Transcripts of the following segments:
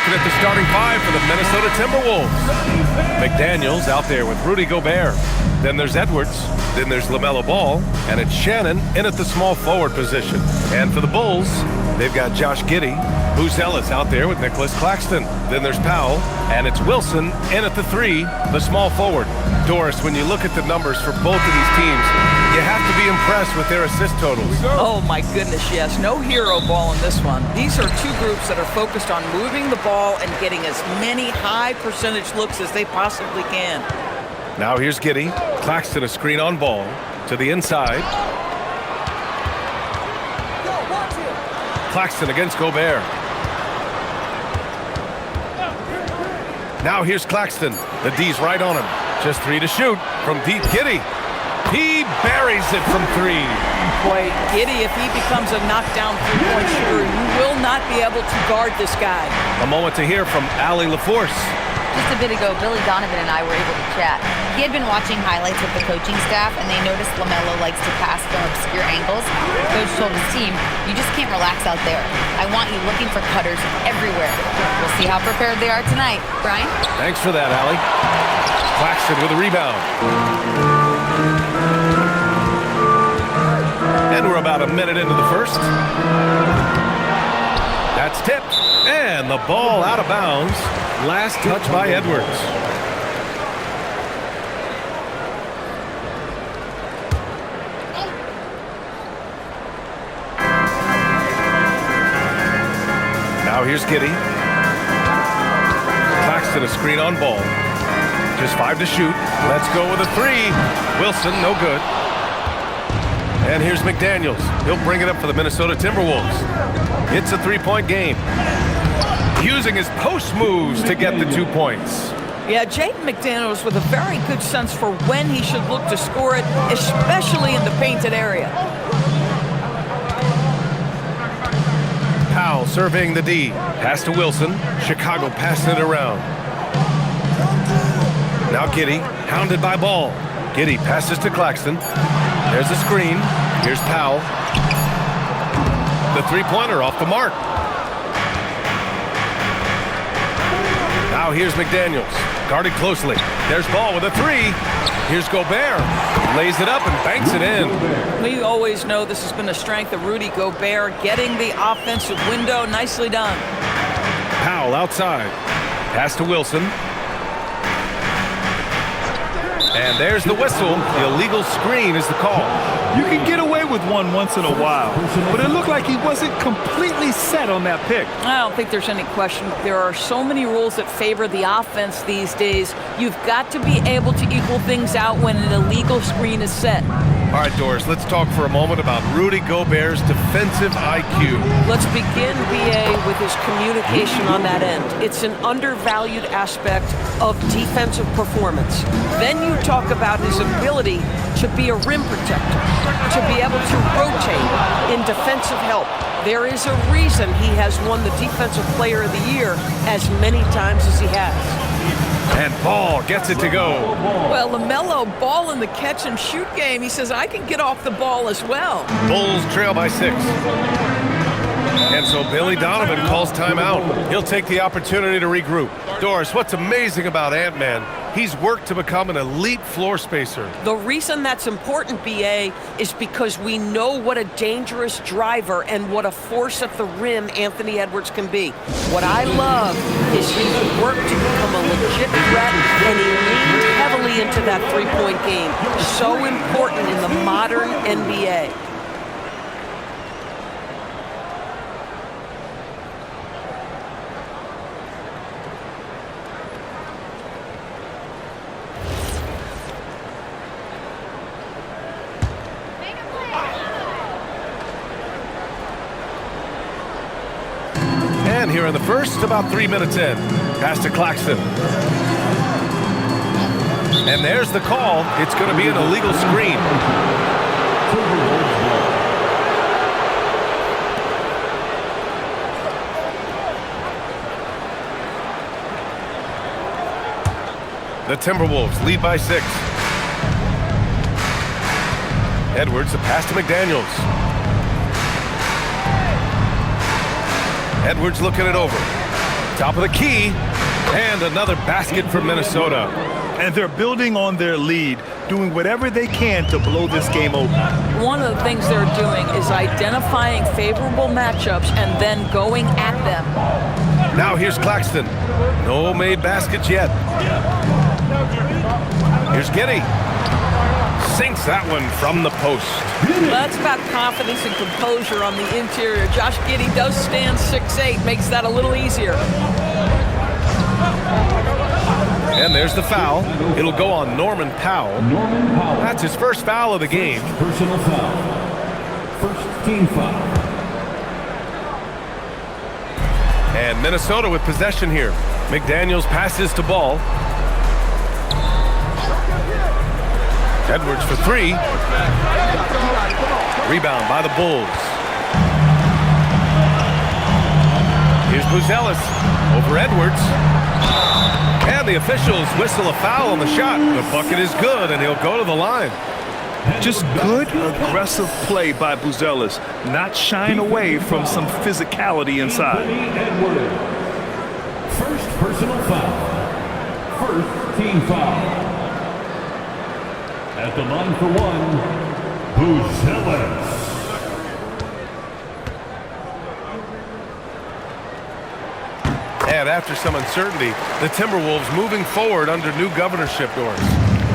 looking at the starting five for the Minnesota Timberwolves. McDaniels out there with Rudy Gobert. Then there's Edwards. Then there's LaMelo Ball. And it's Shannon in at the small forward position. And for the Bulls, they've got Josh Giddey. Booz Ellis out there with Nicholas Claxton. Then there's Powell. And it's Wilson in at the three, the small forward. Doris, when you look at the numbers for both of these teams, you have to be impressed with their assist totals. Oh, my goodness, yes. No hero ball in this one. These are two groups that are focused on moving the ball and getting as many high percentage looks as they possibly can. Now here's Giddey. Claxton a screen on ball to the inside. Claxton against Gobert. Now here's Claxton. The D's right on him. Just three to shoot from deep. Giddey. He buries it from three. Boy, Giddey, if he becomes a knockdown three-point shooter, you will not be able to guard this guy. A moment to hear from Allie LaForce. Just a bit ago, Billy Donovan and I were able to chat. He had been watching highlights with the coaching staff, and they noticed LaMelo likes to pass from obscure angles. The coach told his team, you just can't relax out there. I want you looking for cutters everywhere. We'll see how prepared they are tonight. Brian? Thanks for that, Allie. Claxton with a rebound. And we're about a minute into the first. That's tipped. And the ball out of bounds. Last touch by Edwards. Now here's Giddey. Claxton a screen on ball. Just 5 to shoot. Let's go with a three. Wilson, no good. And here's McDaniels. He'll bring it up for the Minnesota Timberwolves. It's a three-point game. Using his post moves to get the 2 points. Yeah, Jaden McDaniels with a very good sense for when he should look to score it, especially in the painted area. Powell surveying the D. Pass to Wilson. Chicago passing it around. Now Giddey, hounded by Ball. Giddey passes to Claxton. There's a screen. Here's Powell. The three-pointer off the mark. Now here's McDaniels. Guarded closely. There's Ball with a three. Here's Gobert. Lays it up and banks it in. We always know this has been a strength of Rudy Gobert, getting the offensive window. Nicely done. Powell outside. Pass to Wilson. And there's the whistle. The illegal screen is the call. You can get away with one once in a while, but it looked like he wasn't completely set on that pick. I don't think there's any question. There are so many rules that favor the offense these days. You've got to be able to equal things out when an illegal screen is set. All right, Doris, let's talk for a moment about Rudy Gobert's defensive IQ. Let's begin, B.A., with his communication on that end. It's an undervalued aspect of defensive performance. Then you talk about his ability to be a rim protector, to be able to rotate in defensive help. There is a reason he has won the Defensive Player of the Year as many times as he has. And Ball gets it to go. Well, LaMelo Ball in the catch and shoot game. He says, I can get off the ball as well. Bulls trail by 6. And so Billy Donovan calls timeout. He'll take the opportunity to regroup. Doris, what's amazing about Ant-Man, he's worked to become an elite floor spacer. The reason that's important, B.A., is because we know what a dangerous driver and what a force at the rim Anthony Edwards can be. What I love is he worked to become a legit threat, and he leaned heavily into that three-point game. So important in the modern NBA. And here in the first, about 3 minutes in. Pass to Claxton. And there's the call. It's going to be an illegal screen. The Timberwolves lead by 6. Edwards, a pass to McDaniels. Edwards looking it over. Top of the key. And another basket for Minnesota. And they're building on their lead, doing whatever they can to blow this game open. One of the things they're doing is identifying favorable matchups and then going at them. Now here's Claxton. No made baskets yet. Here's Giddey. Sinks that one from the post. That's about confidence and composure on the interior. Josh Giddey does stand 6'8", makes that a little easier. And there's the foul. It'll go on Norman Powell. That's his first foul of the game. Personal foul. First team foul. And Minnesota with possession here. McDaniels passes to Ball. Edwards for three. Rebound by the Bulls. Here's Buzelis over Edwards. And the officials whistle a foul on the shot. The bucket is good, and he'll go to the line. Just good, aggressive play by Buzelis, not shying away from some physicality inside. First personal foul. First team foul. At the line for one, Buzelis. And after some uncertainty, the Timberwolves moving forward under new governorship doors.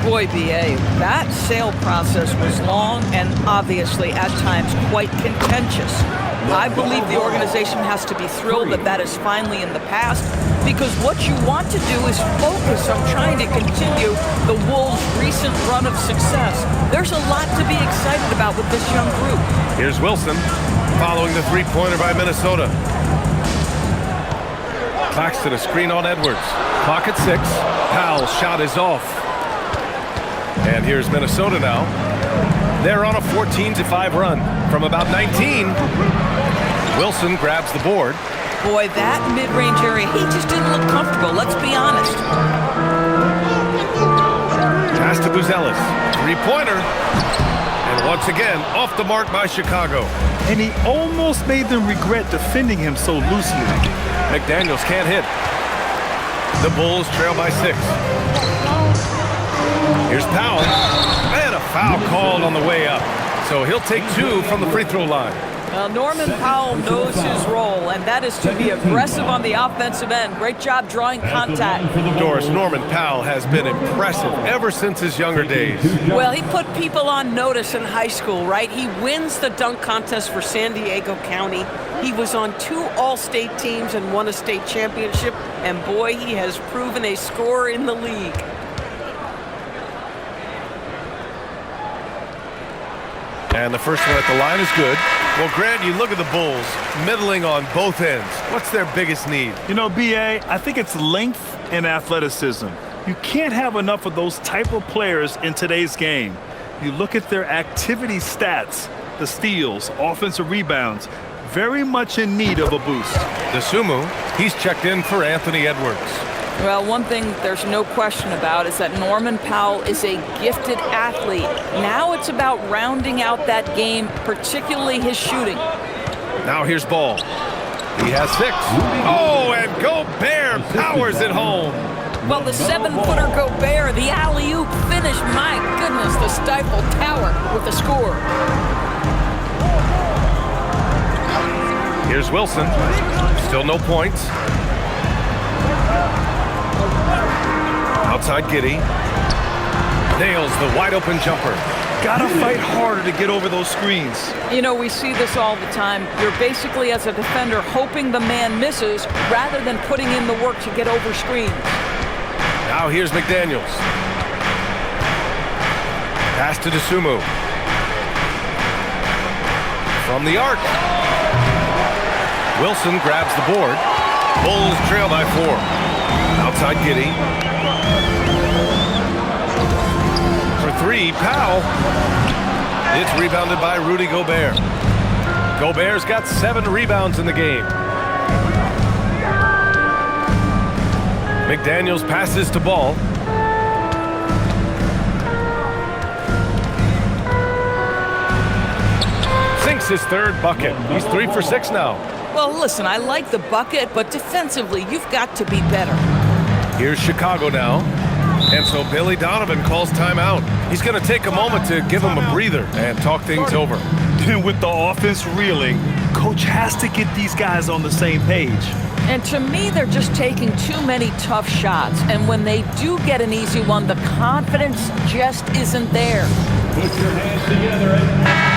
Boy, B.A., that sale process was long and obviously at times quite contentious. I believe the organization has to be thrilled that that is finally in the past, because what you want to do is focus on trying to continue the Wolves' recent run of success. There's a lot to be excited about with this young group. Here's Wilson following the three-pointer by Minnesota. Claxton a screen on Edwards. Clock at 6. Powell's shot is off. And here's Minnesota now. They're on a 14-5 run from about 19. Wilson grabs the board. Boy, that mid-range area, he just didn't look comfortable, let's be honest. Pass to Buzelis. Three-pointer. And once again, off the mark by Chicago. And he almost made them regret defending him so loosely. McDaniels can't hit. The Bulls trail by 6. Here's Powell. And a foul called on the way up. So he'll take 2 from the free throw line. Well, Norman Powell knows his role, and that is to be aggressive on the offensive end. Great job drawing contact. Doris, Norman Powell has been impressive ever since his younger days. Well, he put people on notice in high school, right? He wins the dunk contest for San Diego County. He was on 2 all-state teams and won a state championship, and boy, he has proven a scorer in the league. And the first one at the line is good. Well, Grant, you look at the Bulls, middling on both ends. What's their biggest need? You know, B.A., I think it's length and athleticism. You can't have enough of those type of players in today's game. You look at their activity stats, the steals, offensive rebounds, very much in need of a boost. DeSumo, he's checked in for Anthony Edwards. Well, one thing there's no question about is that Norman Powell is a gifted athlete. Now it's about rounding out that game, particularly his shooting. Now here's Ball. He has 6. Oh, and Gobert powers it home. Well, the 7-footer Gobert, the alley-oop finish, my goodness, the Stifle Tower with the score. Here's Wilson. Still no points. Outside Giddey. Nails the wide-open jumper. Gotta fight harder to get over those screens. You know, we see this all the time. You're basically, as a defender, hoping the man misses rather than putting in the work to get over screens. Now here's McDaniels. Pass to DeSumo. From the arc. Wilson grabs the board. Bulls trail by 4. Outside Giddey. For 3, Powell. It's rebounded by Rudy Gobert. Gobert's got 7 rebounds in the game. McDaniels passes to Ball. Sinks his 3rd bucket. He's 3 for 6 now. Well, listen, I like the bucket, but defensively, you've got to be better. Here's Chicago now. And so Billy Donovan calls timeout. He's going to take a moment to give him a breather and talk things over. And with the offense reeling, coach has to get these guys on the same page. And to me, they're just taking too many tough shots. And when they do get an easy one, the confidence just isn't there. Put your hands together.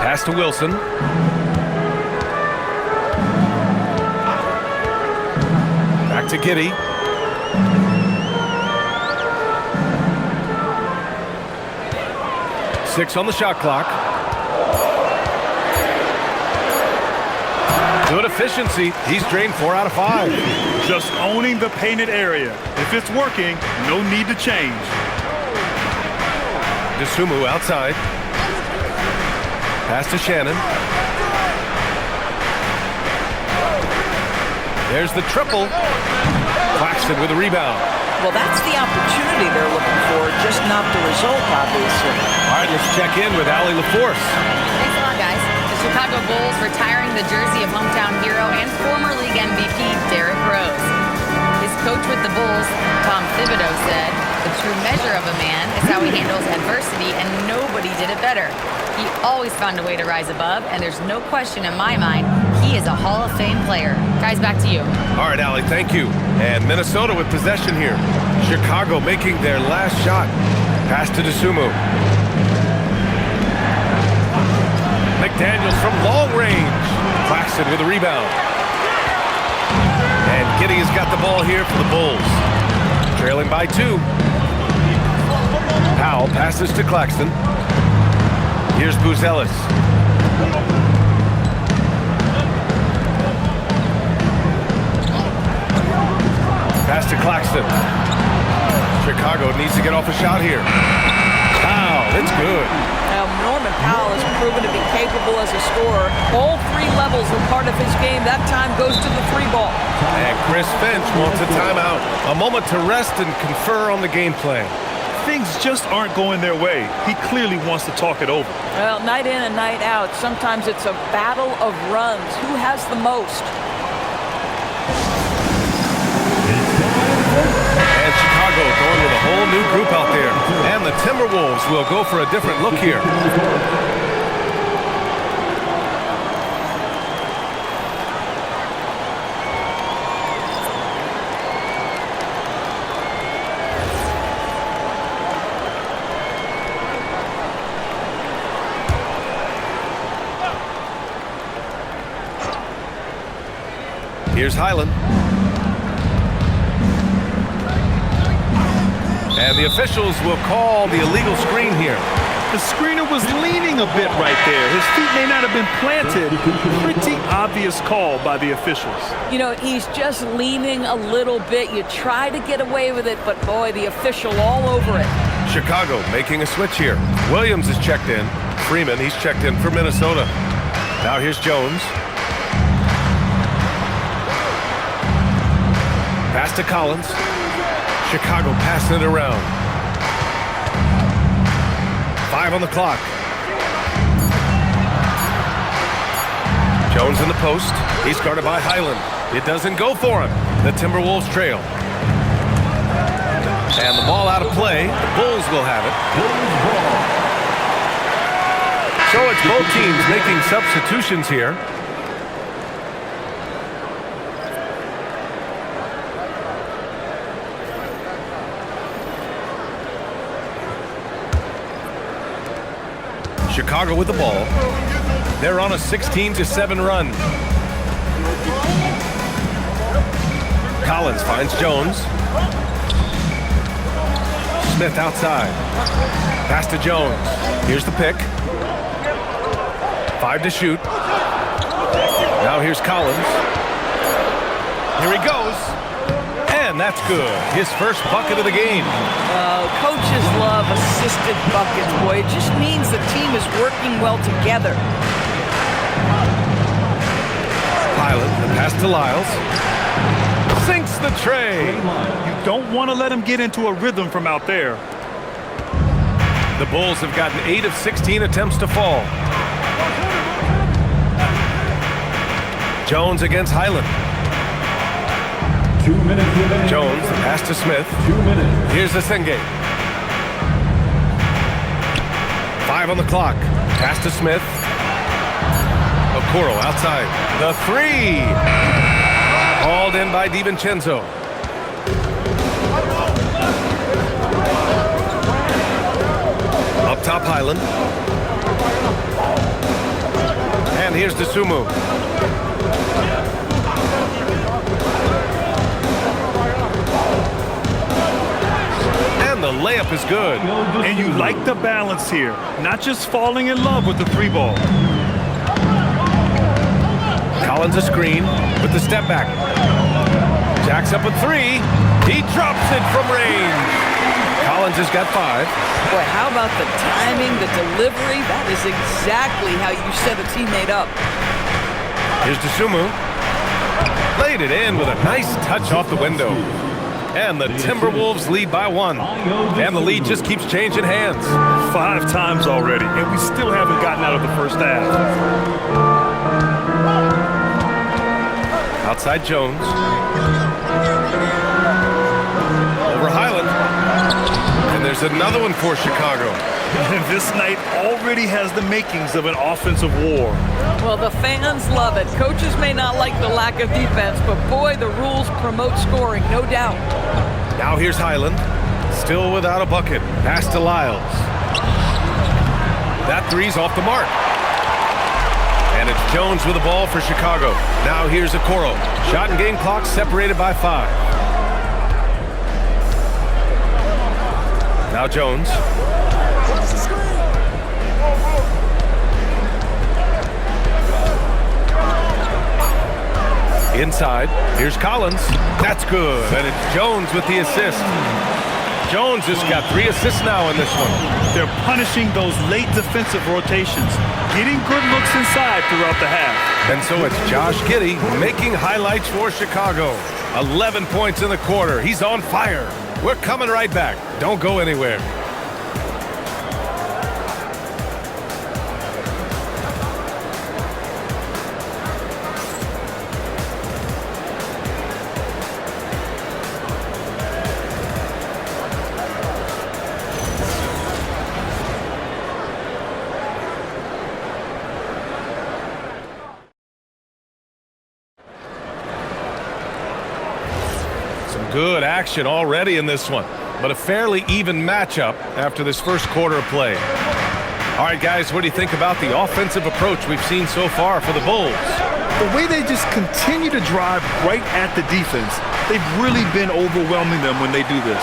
Pass to Wilson. Back to Giddey. Six on the shot clock. Good efficiency. He's drained 4 out of 5. Just owning the painted area. If it's working, no need to change. DeSumo outside. Pass to Shannon. There's the triple. Claxton with a rebound. Well, that's the opportunity they're looking for, just not the result, obviously. All right, let's check in with Allie LaForce. Thanks a lot, guys. The Chicago Bulls retiring the jersey of hometown hero and former league MVP Derrick Rose. His coach with the Bulls, Tom Thibodeau, said, "The true measure of a man is how he handles adversity, and nobody did it better. He always found a way to rise above, and there's no question in my mind he is a Hall of Fame player." Guys, back to you. All right, Allie, thank you. And Minnesota with possession here. Chicago making their last shot. Pass to DeSumo. McDaniels from long range. Claxton with a rebound. And Giddey has got the ball here for the Bulls. Trailing by 2. Powell passes to Claxton. Here's Buzelis. Pass to Claxton. Chicago needs to get off a shot here. Powell, it's good. Now, Norman Powell has proven to be capable as a scorer. All 3 levels are part of his game. That time goes to the 3 ball. And Chris Finch wants a timeout. A moment to rest and confer on the game plan. Things just aren't going their way. He clearly wants to talk it over. Well, night in and night out, sometimes it's a battle of runs. Who has the most? And Chicago going with a whole new group out there. And the Timberwolves will go for a different look here. Here's Highland. And the officials will call the illegal screen here. The screener was leaning a bit right there. His feet may not have been planted. Pretty obvious call by the officials. You know, he's just leaning a little bit. You try to get away with it, but boy, the official all over it. Chicago making a switch here. Williams is checked in. Freeman, he's checked in for Minnesota. Now here's Jones. Pass to Collins. Chicago passing it around. 5 on the clock. Jones in the post. He's guarded by Highland. It doesn't go for him. The Timberwolves trail. And the ball out of play. The Bulls will have it. So it's both teams making substitutions here. Chicago with the ball. They're on a 16-7 run. Collins finds Jones. Smith outside. Pass to Jones. Here's the pick. 5 to shoot. Now here's Collins. Here he goes. that's good. His first bucket of the game. Coaches love assisted buckets, boy. It just means the team is working well together. Highland, the pass to Lyles. Sinks the tray. You don't want to let him get into a rhythm from out there. The Bulls have gotten 8 of 16 attempts to fall. Jones against Highland. 2 minutes remaining. Jones, the pass to Smith. 2 minutes. Here's the Senge. 5 on the clock. Pass to Smith. Okoro outside. The three. Called in by DiVincenzo. Up top, Highland. And here's DeSumo. And the layup is good. And you like the balance here. Not just falling in love with the three ball. Collins a screen with the step back. Jacks up a three. He drops it from range. Collins has got 5. Boy, how about the timing, the delivery? That is exactly how you set a teammate up. Here's DeSumo. Laid it in with a nice touch off the window. And the Timberwolves lead by 1. And the lead just keeps changing hands. 5 times already, and we still haven't gotten out of the first half. Outside Jones. Over Highland. And there's another one for Chicago. And this night already has the makings of an offensive war. Well, the fans love it. Coaches may not like the lack of defense, but boy, the rules promote scoring, no doubt. Now here's Highland. Still without a bucket. Pass to Lyles. That three's off the mark. And it's Jones with the ball for Chicago. Now here's Okoro. Shot and game clock separated by 5. Now Jones. Inside, here's Collins. That's good, and it's Jones with the assist. Jones has got 3 assists now in this one. They're punishing those late defensive rotations, getting good looks inside throughout the half. And so it's Josh Giddey making highlights for Chicago. 11 points in the quarter. He's on fire. We're coming right back. Don't go anywhere. Good action already in this one, but a fairly even matchup after this first quarter of play. All right, guys, what do you think about the offensive approach we've seen so far for the Bulls? The way they just continue to drive right at the defense, they've really been overwhelming them when they do this.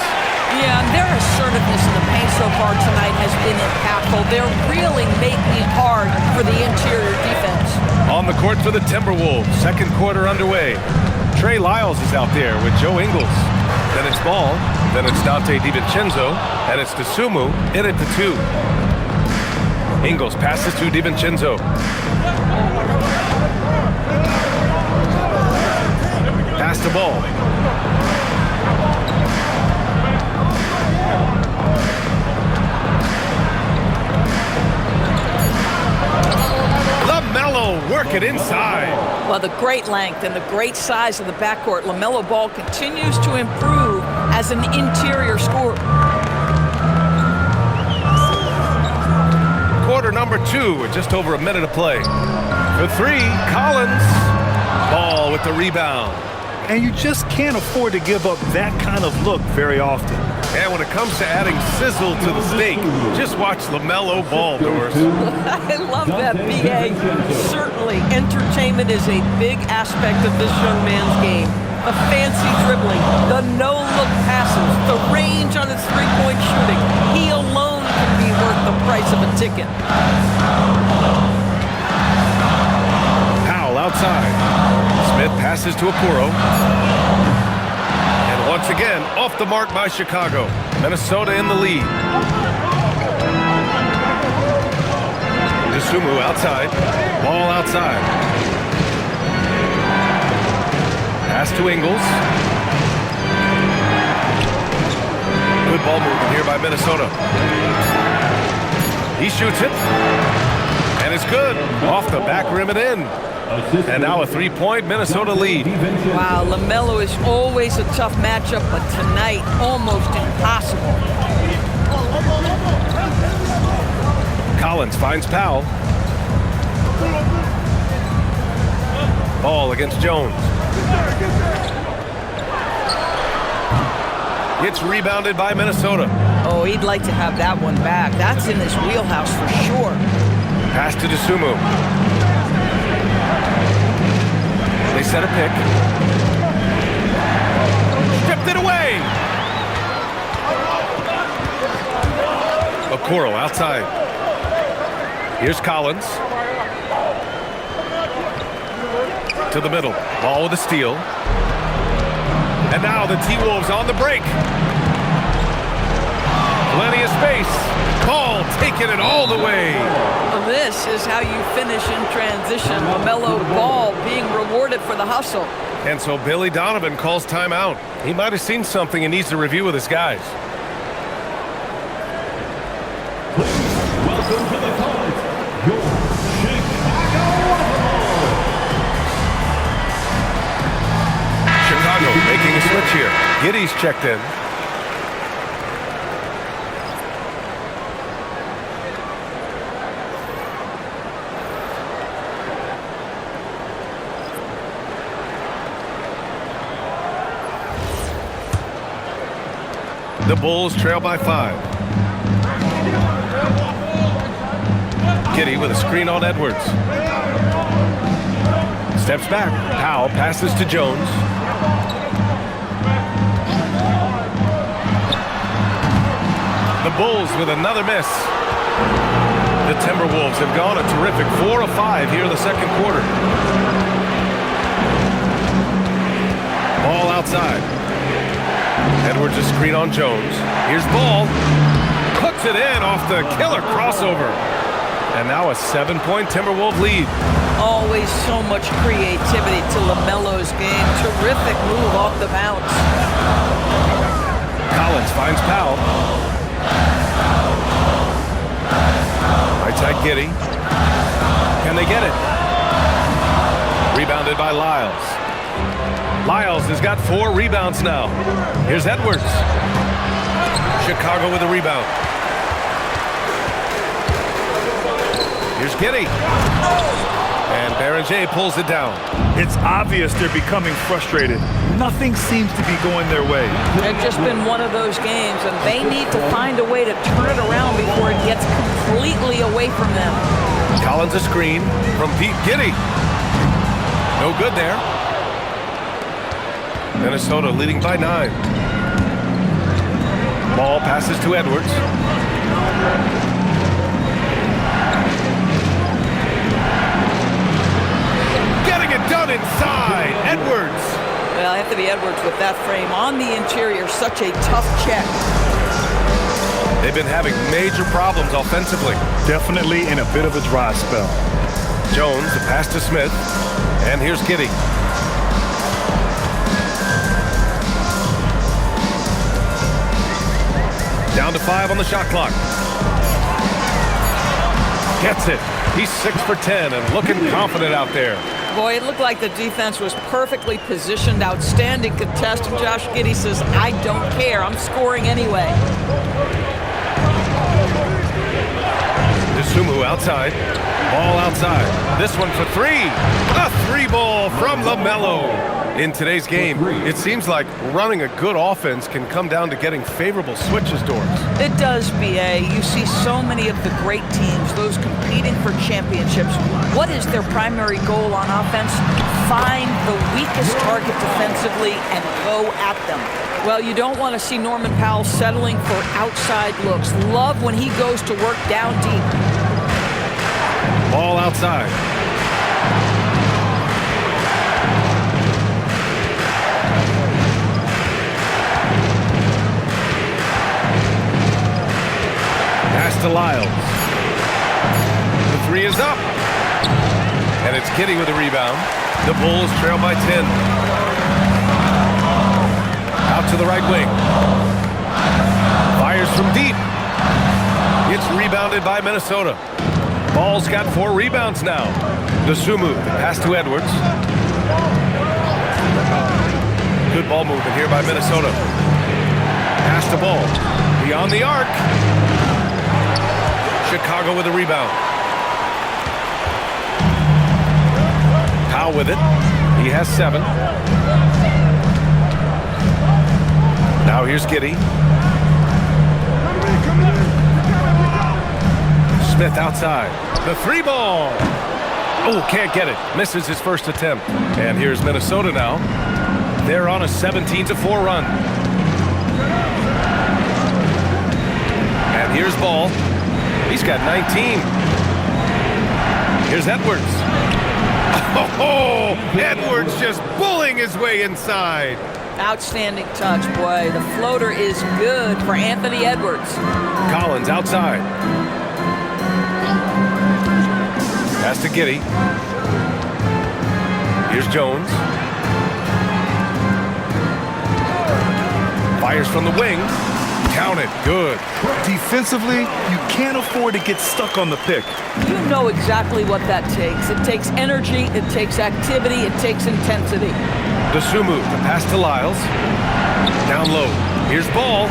Yeah, their assertiveness in the paint so far tonight has been impactful. They're really making it hard for the interior defense. On the court for the Timberwolves, second quarter underway. Trey Lyles is out there with Joe Ingles. Then it's Ball. Then it's Dante DiVincenzo. And it's DeSumo in at the 2. Ingles passes to DiVincenzo. Pass to Ball. LaMelo work it inside. Well, the great length and the great size of the backcourt, LaMelo Ball continues to improve as an interior scorer. Quarter number 2 with just over a minute of play. For 3, Collins. Ball with the rebound. And you just can't afford to give up that kind of look very often. And when it comes to adding sizzle to the steak, just watch LaMelo Ball, Doris. I love that, B.A. Certainly, entertainment is a big aspect of this young man's game. The fancy dribbling, the no-look passes, the range on his three-point shooting. He alone can be worth the price of a ticket. Powell outside. Smith passes to Okoro. And Once again, off the mark by Chicago. Minnesota in the lead. Sumu outside. Ball outside. Pass to Ingles. Good ball movement here by Minnesota. He shoots it. And it's good. Off the back rim and in. And now a three-point Minnesota lead. Wow, LaMelo is always a tough matchup, but tonight almost impossible. Collins finds Powell. Ball against Jones. It's rebounded by Minnesota. Oh, he'd like to have that one back. That's in his wheelhouse for sure. Pass to Sumu. They set a pick. Stripped it away. Okoro outside. Here's Collins. To the middle. Ball with a steal. And now the T-Wolves on the break. Plenty of space. Ball taking it all the way. This is how you finish in transition. LaMelo Ball being rewarded for the hustle. And so Billy Donovan calls timeout. He might have seen something and needs to review with his guys. Welcome to the court, your Chicago making a switch here. Giddey's checked in. The Bulls trail by 5. Giddey with a screen on Edwards. Steps back. Powell passes to Jones. The Bulls with another miss. The Timberwolves have gone a terrific 4 of 5 here in the second quarter. Ball outside. Edwards a screen on Jones. Here's Ball. Puts it in off the killer crossover. And now a 7-point Timberwolves lead. Always so much creativity to LaMelo's game. Terrific move off the bounce. Collins finds Powell. Right side Giddey. Can they get it? Rebounded by Lyles. Lyles has got 4 rebounds now. Here's Edwards. Chicago with a rebound. Here's Giddey. And Barringer pulls it down. It's obvious they're becoming frustrated. Nothing seems to be going their way. It's just been one of those games, and they need to find a way to turn it around before it gets completely away from them. Collins a screen from Pete Giddey. No good there. Minnesota leading by 9. Ball passes to Edwards. Getting it done inside. Edwards. Well, Anthony Edwards with that frame on the interior, such a tough check. They've been having major problems offensively. Definitely in a bit of a dry spell. Jones, the pass to Smith. And here's Giddey. Down to 5 on the shot clock. Gets it. He's 6 for 10 and looking confident out there. Boy, it looked like the defense was perfectly positioned. Outstanding contest. And Josh Giddey says, I don't care. I'm scoring anyway. Sumu outside. Ball outside. This one for 3. A 3-ball from LaMelo. In today's game, it seems like running a good offense can come down to getting favorable switches, Doris. It does, B.A. You see so many of the great teams, those competing for championships. What is their primary goal on offense? Find the weakest target defensively and go at them. Well, you don't want to see Norman Powell settling for outside looks. Love when he goes to work down deep. Ball outside. to Lyles. The three is up. And it's Kitty with a rebound. The Bulls trail by 10. Out to the right wing. Fires from deep. It's rebounded by Minnesota. Ball's got 4 rebounds now. Dosunmu, the pass to Edwards. Good ball movement here by Minnesota. Pass the ball. Beyond the arc. Chicago with a rebound. Powell with it. He has 7. Now here's Giddey. Smith outside. The 3 ball. Oh, can't get it. Misses his first attempt. And here's Minnesota now. They're on a 17-4 run. And here's Ball. He's got 19. Here's Edwards. Oh, Edwards just bullying his way inside. Outstanding touch, boy. The floater is good for Anthony Edwards. Collins outside. Pass to Giddey. Here's Jones. Fires from the wing. Count it. Good. Defensively, you can't afford to get stuck on the pick. You know exactly what that takes. It takes energy, it takes activity, it takes intensity. Dosunmu, the pass to Lyles. Down low. Here's Ball.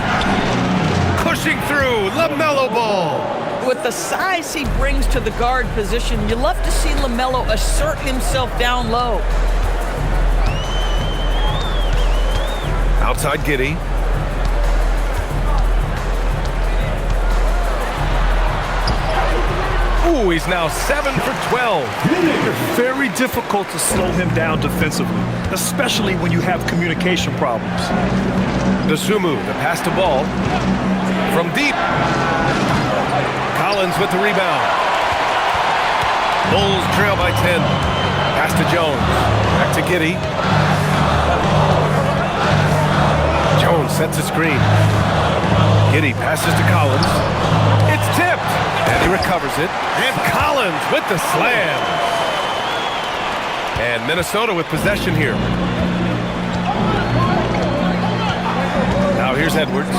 Pushing through. LaMelo Ball. With the size he brings to the guard position, you love to see LaMelo assert himself down low. Outside Giddey. Ooh, he's now 7 for 12. It's very difficult to slow him down defensively, especially when you have communication problems. Dosunmu, the pass to Ball. From deep. Collins with the rebound. Bulls trail by 10. Pass to Jones. Back to Giddey. Jones sets a screen. Giddey passes to Collins. It's tipped. And he recovers it. And Collins with the slam. And Minnesota with possession here. Now here's Edwards.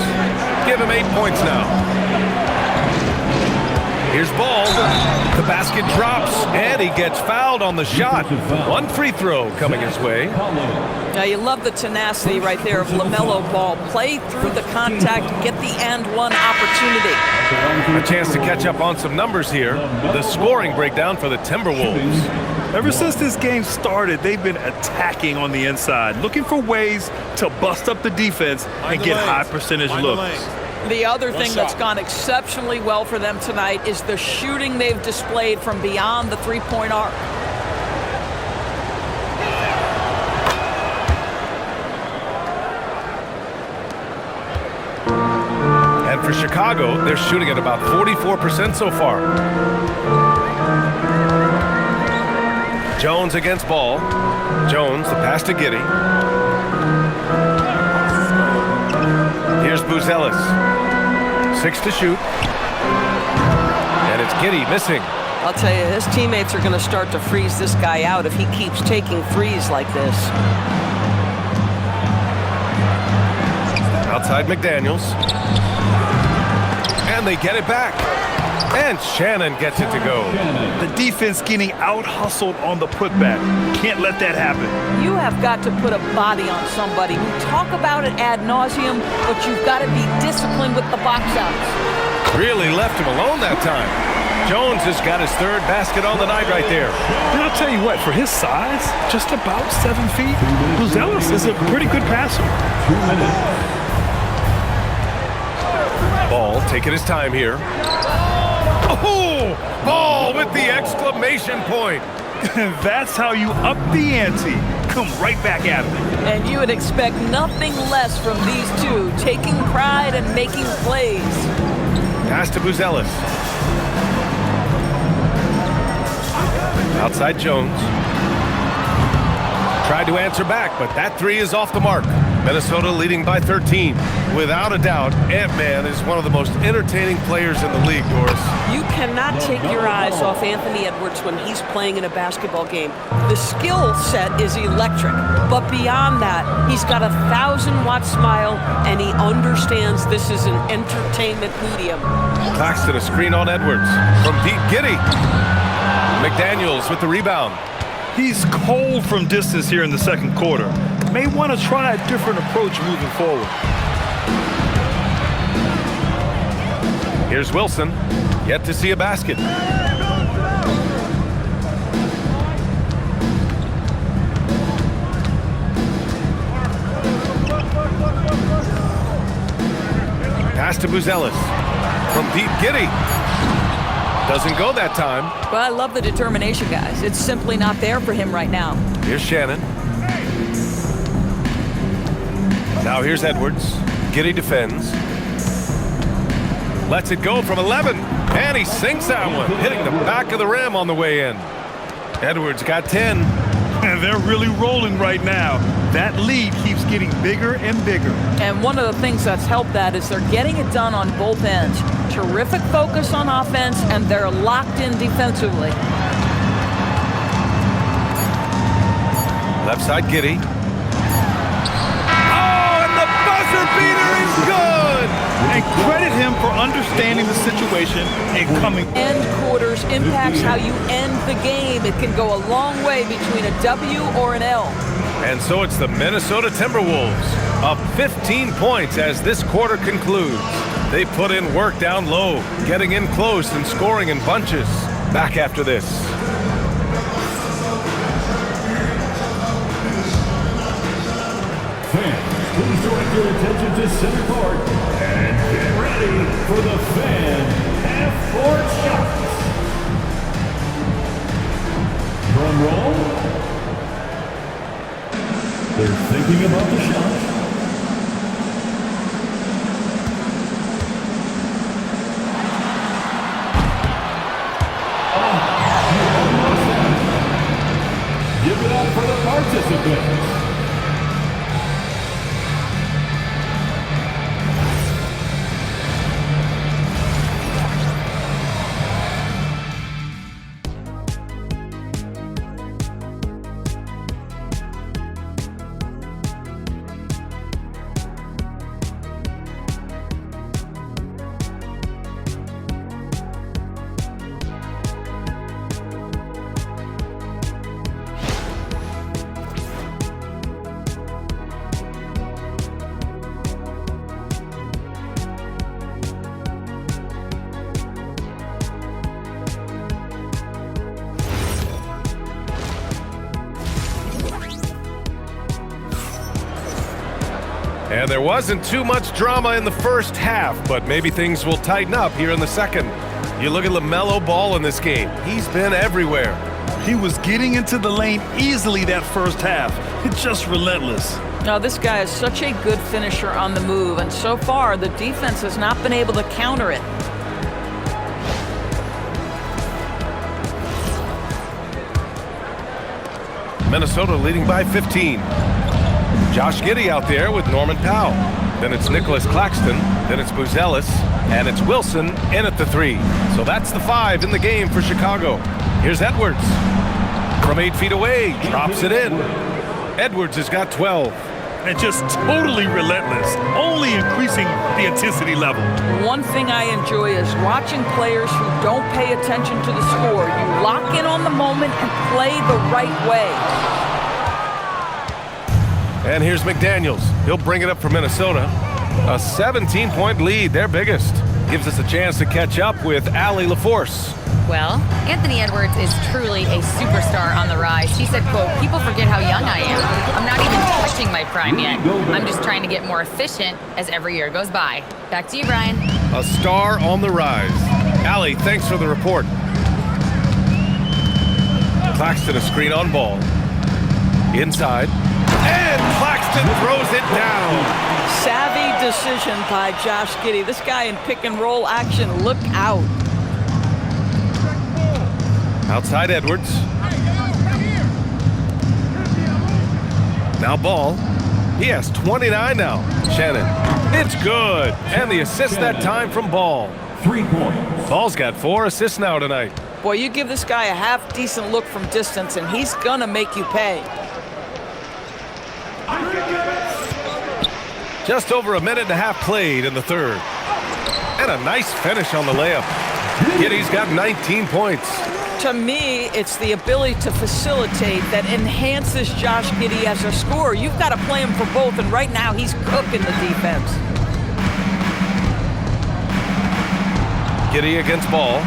Give him 8 points now. Here's Ball. The basket drops, and he gets fouled on the shot. 1 free throw coming his way. Now you love the tenacity right there of LaMelo Ball. Play through the contact, get the and one opportunity. A chance to catch up on some numbers here. The scoring breakdown for the Timberwolves. Ever since this game started, they've been attacking on the inside, looking for ways to bust up the defense and get high percentage looks. The other thing that's gone exceptionally well for them tonight is the shooting they've displayed from beyond the three-point arc. And for Chicago, they're shooting at about 44% so far. Jones against Ball. Jones, the pass to Giddey. Here's Buzelis. 6 to shoot. And it's Giddey missing. I'll tell you, his teammates are going to start to freeze this guy out if he keeps taking threes like this. Outside McDaniels. And they get it back. And Shannon gets it to go. The defense getting out-hustled on the putback. Can't let that happen. You have got to put a body on somebody. We talk about it ad nauseum, but you've got to be disciplined with the box outs. Really left him alone that time. Jones has got his 3rd basket on the night right there. And I'll tell you what, for his size, just about 7 feet, Buzelis is a pretty good passer. 2 minutes. Ball taking his time here. Oh! Ball with the exclamation point. That's how you up the ante. Come right back at him. And you would expect nothing less from these two, taking pride and making plays. Pass to Buzelis. Outside Jones. Tried to answer back, but that 3 is off the mark. Minnesota leading by 13. Without a doubt, Ant-Man is one of the most entertaining players in the league, Doris. You cannot take your eyes off Anthony Edwards when he's playing in a basketball game. The skill set is electric, but beyond that, he's got a 1,000-watt smile, and he understands this is an entertainment medium. Claxton, a screen on Edwards. From deep, Giddey. McDaniels with the rebound. He's cold from distance here in the second quarter. May want to try a different approach moving forward. Here's Wilson, yet to see a basket. Pass to Buzelis. From deep, Giddey. Doesn't go that time. Well, I love the determination, guys. It's simply not there for him right now. Here's Shannon. Now here's Edwards. Giddey defends. Lets it go from 11. And he sinks that one, hitting the back of the rim on the way in. Edwards got 10. And they're really rolling right now. That lead keeps getting bigger and bigger. And one of the things that's helped that is they're getting it done on both ends. Terrific focus on offense, and they're locked in defensively. Left side, Giddey. Oh, and the buzzer beater is good! And credit him for understanding the situation and coming. End quarters impacts how you end the game. It can go a long way between a W or an L. And so it's the Minnesota Timberwolves, up 15 points as this quarter concludes. They put in work down low, getting in close and scoring in bunches. Back after this. Fans, please direct your attention to center court and get ready for the fan half-court shots. Drum roll. They're thinking about the shot. Give it up for the participants. And there wasn't too much drama in the first half, but maybe things will tighten up here in the second. You look at LaMelo Ball in this game. He's been everywhere. He was getting into the lane easily that first half. It's just relentless. Now, this guy is such a good finisher on the move, and so far, the defense has not been able to counter it. Minnesota leading by 15. Josh Giddey out there with Norman Powell. Then it's Nicholas Claxton. Then it's Buzelis. And it's Wilson in at the 3. So that's the 5 in the game for Chicago. Here's Edwards. From 8 feet away, drops it in. Edwards has got 12. And just totally relentless, only increasing the intensity level. One thing I enjoy is watching players who don't pay attention to the score. You lock in on the moment and play the right way. And here's McDaniels. He'll bring it up for Minnesota. A 17-point lead, their biggest. Gives us a chance to catch up with Allie LaForce. Well, Anthony Edwards is truly a superstar on the rise. She said, quote, "People forget how young I am. I'm not even touching my prime yet. I'm just trying to get more efficient as every year goes by." Back to you, Brian. A star on the rise. Allie, thanks for the report. Claxton a screen on Ball. Inside. And Claxton throws it down. Savvy decision by Josh Giddey. This guy in pick and roll action. Look out. Outside Edwards. Now Ball. He has 29 now. Shannon. It's good. And the assist that time from Ball. 3 points. Ball's got 4 assists now tonight. Boy, you give this guy a half-decent look from distance, and he's going to make you pay. Just over a minute and a half played in the third. And a nice finish on the layup. Giddey's got 19 points. To me, it's the ability to facilitate that enhances Josh Giddey as a scorer. You've got to play him for both, and right now he's cooking the defense. Giddey against Ball.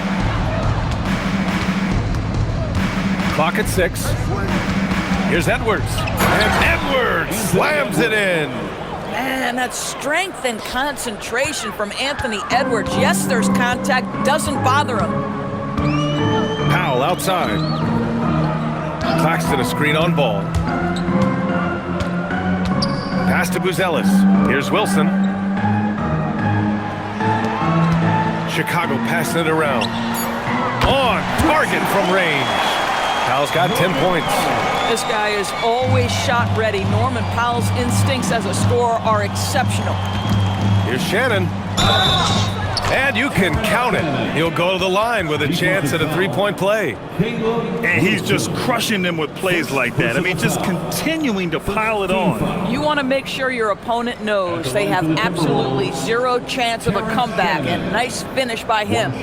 Clock at 6. Here's Edwards. And Edwards slams it in. Man, that's strength and concentration from Anthony Edwards. Yes, there's contact. Doesn't bother him. Powell outside. Claxton a screen on Ball. Pass to Buzelis. Here's Wilson. Chicago passing it around. On target from range. Powell's got 10 points. This guy is always shot ready. Norman Powell's instincts as a scorer are exceptional. Here's Shannon. And you can count it. He'll go to the line with a chance at a three-point play. And he's just crushing them with plays like that. I mean, just continuing to pile it on. You want to make sure your opponent knows they have absolutely zero chance of a comeback, and nice finish by him.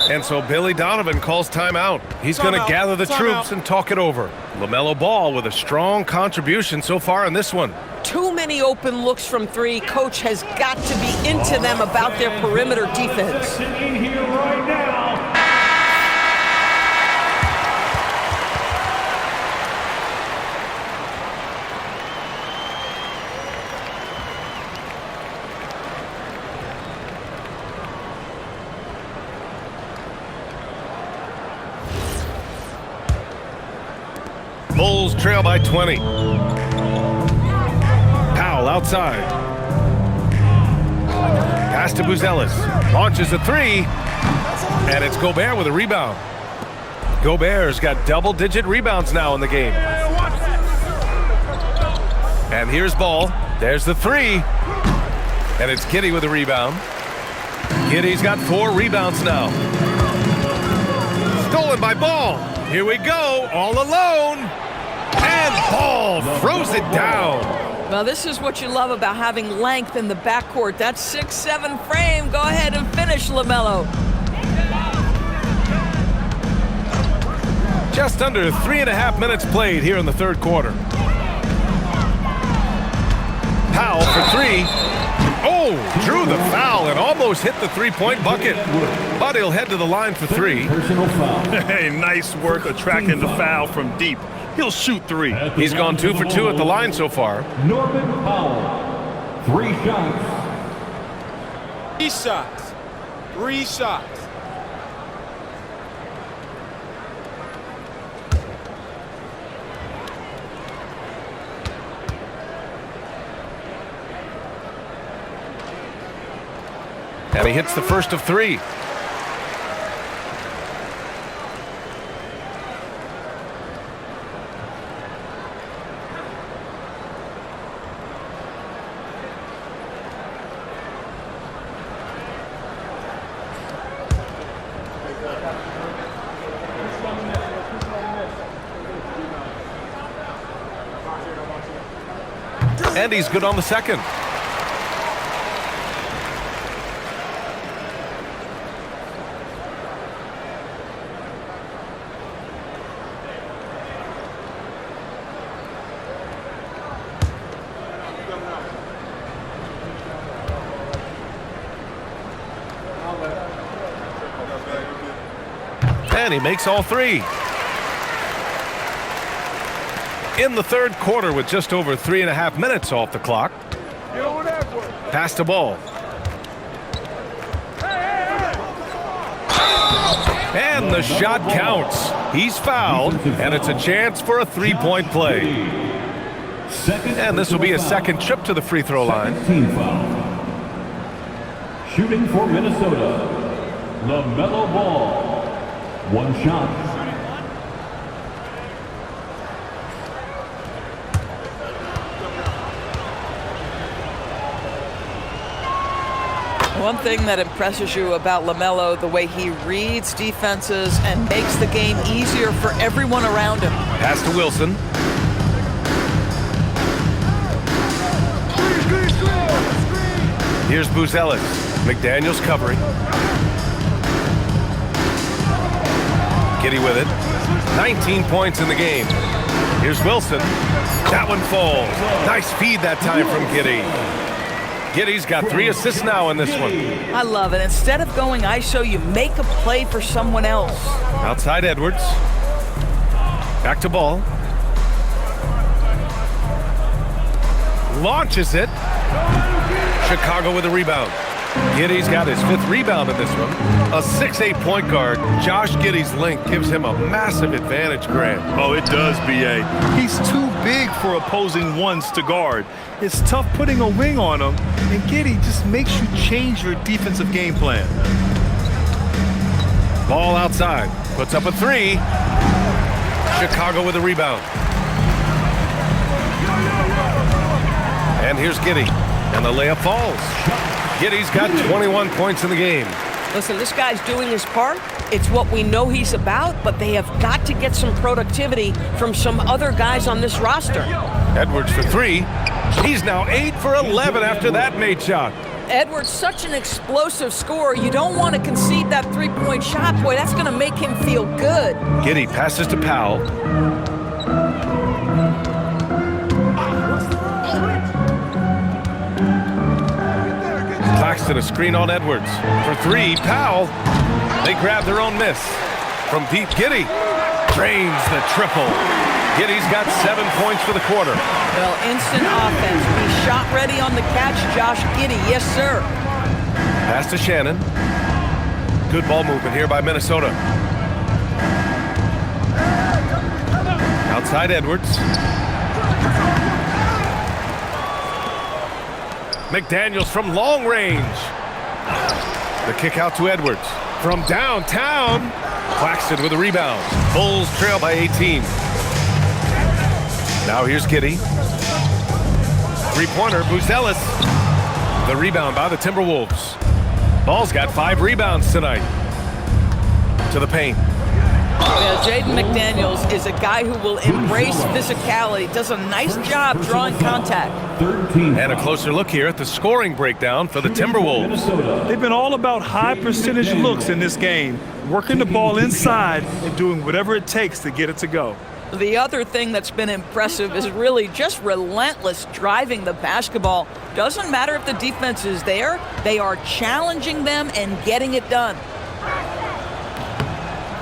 And so Billy Donovan calls timeout. He's going to gather the troops and talk it over. LaMelo Ball with a strong contribution so far in this one. Too many open looks from 3. Coach has got to be into them about their perimeter defense. Sitting here right now. Bulls trail by 20. Powell outside. Pass to Buzelis. Launches a 3. And it's Gobert with a rebound. Gobert's got double-digit rebounds now in the game. And here's Ball. There's the 3. And it's Giddey with a rebound. Giddey's got 4 rebounds now. Stolen by Ball. Here we go, all alone. And Ball throws it down. Well, this is what you love about having length in the backcourt. That 6'7" frame. Go ahead and finish, LaMelo. Just under 3.5 minutes played here in the third quarter. Powell for 3. Oh, drew the foul and almost hit the three-point bucket. But he'll head to the line for 3. Personal foul. Hey, nice work attracting the foul from deep. He'll shoot 3. He's gone 2 for 2 at the line so far. Norman Powell. 3 shots. 3 shots. 3 shots. And he hits the first of 3. And he's good on the second. And he makes all 3. In the third quarter with just over 3.5 minutes off the clock. Pass to Ball. And the shot counts. He's fouled, and it's a chance for a three-point play. And this will be a second trip to the free throw line. Team foul. Shooting for Minnesota, LaMelo Ball. One shot. One thing that impresses you about LaMelo, the way he reads defenses and makes the game easier for everyone around him. Pass to Wilson. Here's Buzelis. McDaniels covering. Giddy with it. 19 points in the game. Here's Wilson. That one falls. Nice feed that time from Giddy. Giddy's got 3 assists now in this one. I love it. Instead of going ISO, you make a play for someone else. Outside Edwards. Back to Ball. Launches it. Chicago with a rebound. Giddy's got his 5th rebound in this one. A 6'8" point guard. Josh Giddey's length gives him a massive advantage, Grant. Oh, it does, B.A. He's too big for opposing ones to guard. It's tough putting a wing on him, and Giddey just makes you change your defensive game plan. Ball outside. Puts up a 3. Chicago with a rebound. And here's Giddy. And the layup falls. Giddy's got 21 points in the game. Listen, this guy's doing his part. It's what we know he's about, but they have got to get some productivity from some other guys on this roster. Edwards for 3. He's now 8 for 11 after that made shot. Edwards, such an explosive scorer. You don't want to concede that three-point shot. Boy, that's going to make him feel good. Giddy passes to Powell. Claxton a screen on Edwards. For 3, Powell. They grab their own miss. From deep, Giddy drains the triple. Giddy's got 7 points for the quarter. Well, instant offense. Be shot ready on the catch, Josh Giddey. Yes, sir. Pass to Shannon. Good ball movement here by Minnesota. Outside Edwards. McDaniels from long range. The kick out to Edwards. From downtown. Claxton with a rebound. Bulls trail by 18. Now here's Giddy. Three-pointer, Buzelis. The rebound by the Timberwolves. Ball's got 5 rebounds tonight. To the paint. Yeah, Jaden McDaniels is a guy who will embrace physicality. Does a nice job drawing contact. And a closer look here at the scoring breakdown for the Timberwolves. They've been all about high percentage looks in this game, working the ball inside and doing whatever it takes to get it to go. The other thing that's been impressive is really just relentless driving the basketball. Doesn't matter if the defense is there, they are challenging them and getting it done.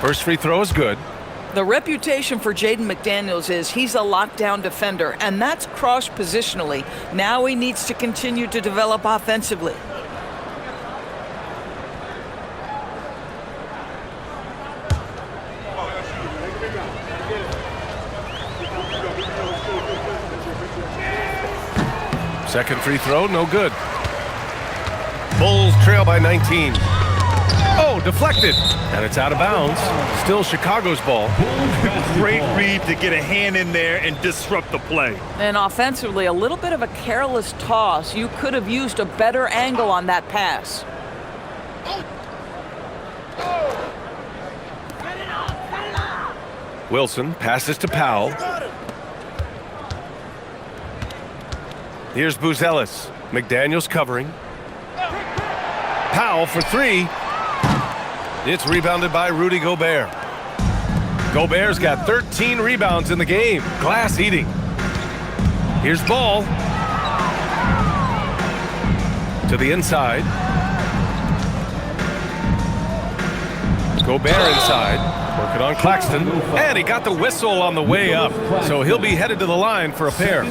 First free throw is good. The reputation for Jaden McDaniels is he's a lockdown defender, and that's cross-positionally. Now he needs to continue to develop offensively. Second free throw, no good. Bulls trail by 19. Oh, deflected. And it's out of bounds. Still Chicago's ball. Great read to get a hand in there and disrupt the play. And offensively, a little bit of a careless toss. You could have used a better angle on that pass. Wilson passes to Powell. Here's Buzelis. McDaniels covering. Powell for 3. It's rebounded by Rudy Gobert. Gobert's got 13 rebounds in the game. Glass eating. Here's Ball. To the inside. Gobert inside. Working on Claxton. And he got the whistle on the way up. So he'll be headed to the line for a pair.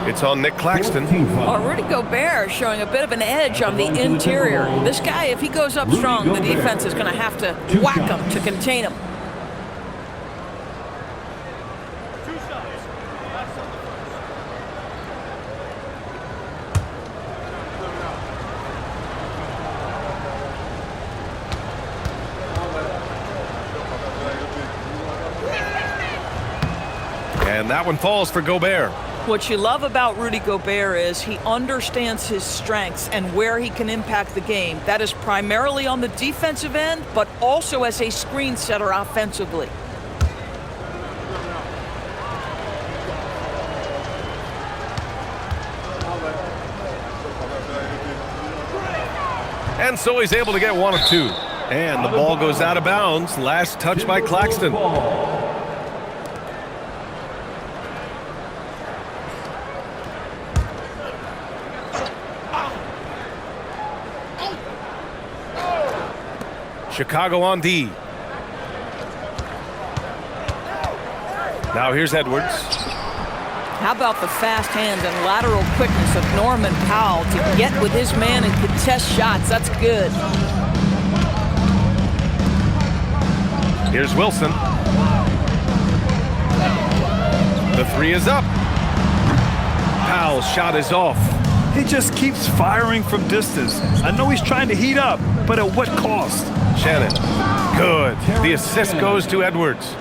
It's on Nick Claxton. Oh, Rudy Gobert showing a bit of an edge on the interior. This guy, if he goes up strong, the defense is going to have to whack him to contain him. And that one falls for Gobert. What you love about Rudy Gobert is he understands his strengths and where he can impact the game. That is primarily on the defensive end, but also as a screen setter offensively. And so he's able to get one of two. And the ball goes out of bounds. Last touch by Claxton. Chicago on D. Now here's Edwards. How about the fast hands and lateral quickness of Norman Powell to get with his man and contest shots? That's good. Here's Wilson. The three is up. Powell's shot is off. He just keeps firing from distance. I know he's trying to heat up, but at what cost? Shannon. Good. The assist goes to Edwards.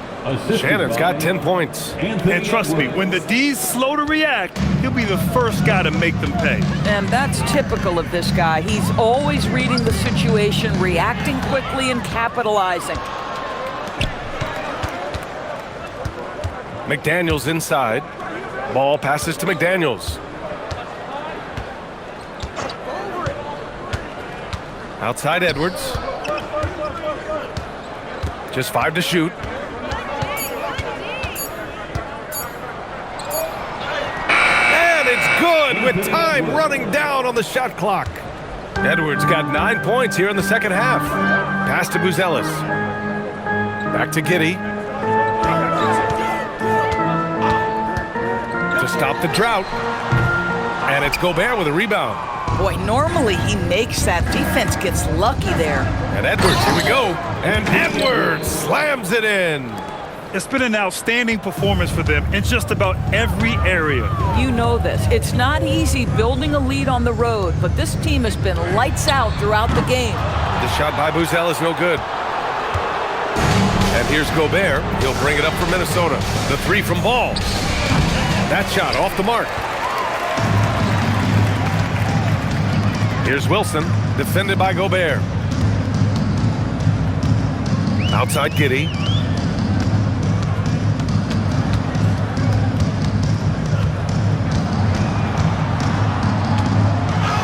Shannon's got 10 points. And trust me, when the D's slow to react, he'll be the first guy to make them pay. And that's typical of this guy. He's always reading the situation, reacting quickly, and capitalizing. McDaniels inside. Ball passes to McDaniels. Outside Edwards. Just 5 to shoot. And it's good with time running down on the shot clock. Edwards got 9 points here in the second half. Pass to Buzelis. Back to Giddey. To stop the drought. And it's Gobert with a rebound. Boy, normally he makes that. Defense gets lucky there. And Edwards, here we go. And Edwards slams it in. It's been an outstanding performance for them in just about every area. You know this. It's not easy building a lead on the road, but this team has been lights out throughout the game. The shot by Buzel is no good. And here's Gobert. He'll bring it up for Minnesota. The three from Ball. That shot off the mark. Here's Wilson, defended by Gobert. Outside Giddey.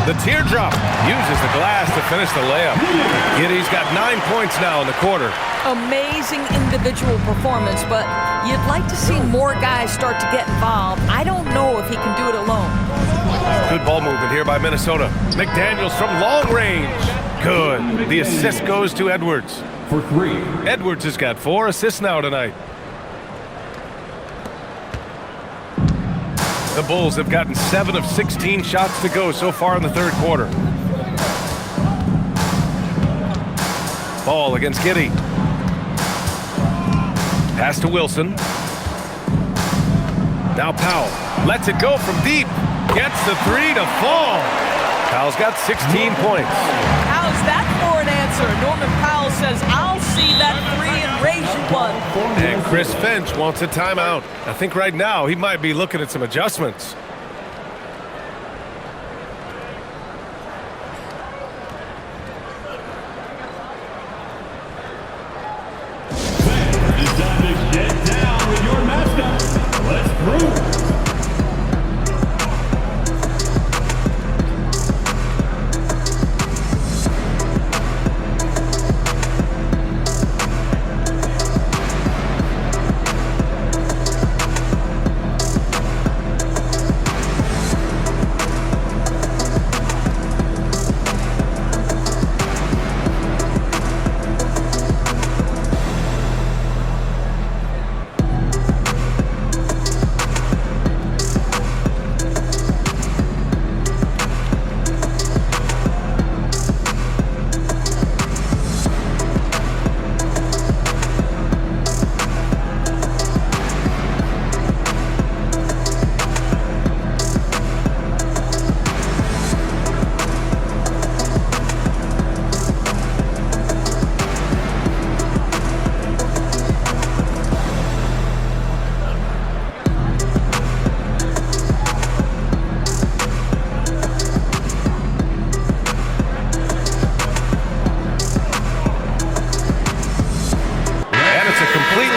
The teardrop uses the glass to finish the layup. Giddey's got 9 points now in the quarter. Amazing individual performance, but you'd like to see more guys start to get involved. I don't know if he can do it alone. Good ball movement here by Minnesota. McDaniels from long range. Good. The assist goes to Edwards. For 3. Edwards has got 4 assists now tonight. The Bulls have gotten 7 of 16 shots to go so far in the third quarter. Ball against Giddey. Pass to Wilson. Now Powell lets it go from deep. Gets the three to fall. Powell's got 16 points. How's that for an answer? Norman Powell says, I'll see that three and raise you one. And Chris Finch wants a timeout. I think right now he might be looking at some adjustments. It's time to get down with your mascot. Let's prove.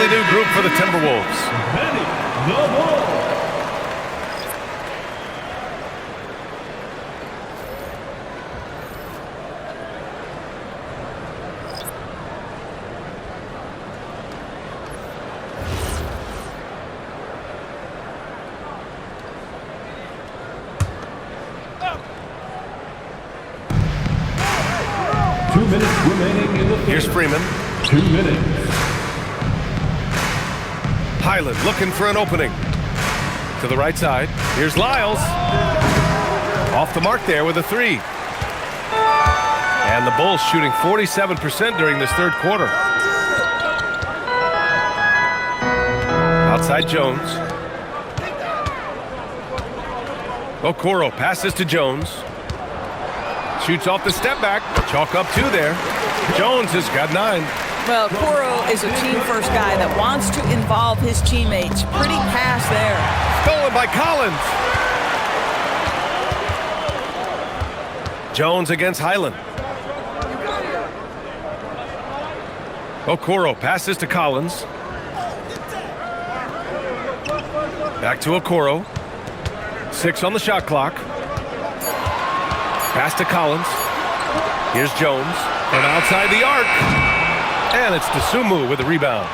new group for the Timberwolves. Penny, the ball. Here's Freeman. 2 minutes. Highland looking for an opening. To the right side. Here's Lyles. Off the mark there with a 3. And the Bulls shooting 47% during this third quarter. Outside Jones. Okoro passes to Jones. Shoots off the step back. Chalk up 2 there. Jones has got 9. Well, Koro is a team-first guy that wants to involve his teammates. Pretty pass there. Stolen by Collins. Jones against Highland. Okoro passes to Collins. Back to Okoro. 6 on the shot clock. Pass to Collins. Here's Jones. From outside the arc. And it's Dosunmu with the rebound.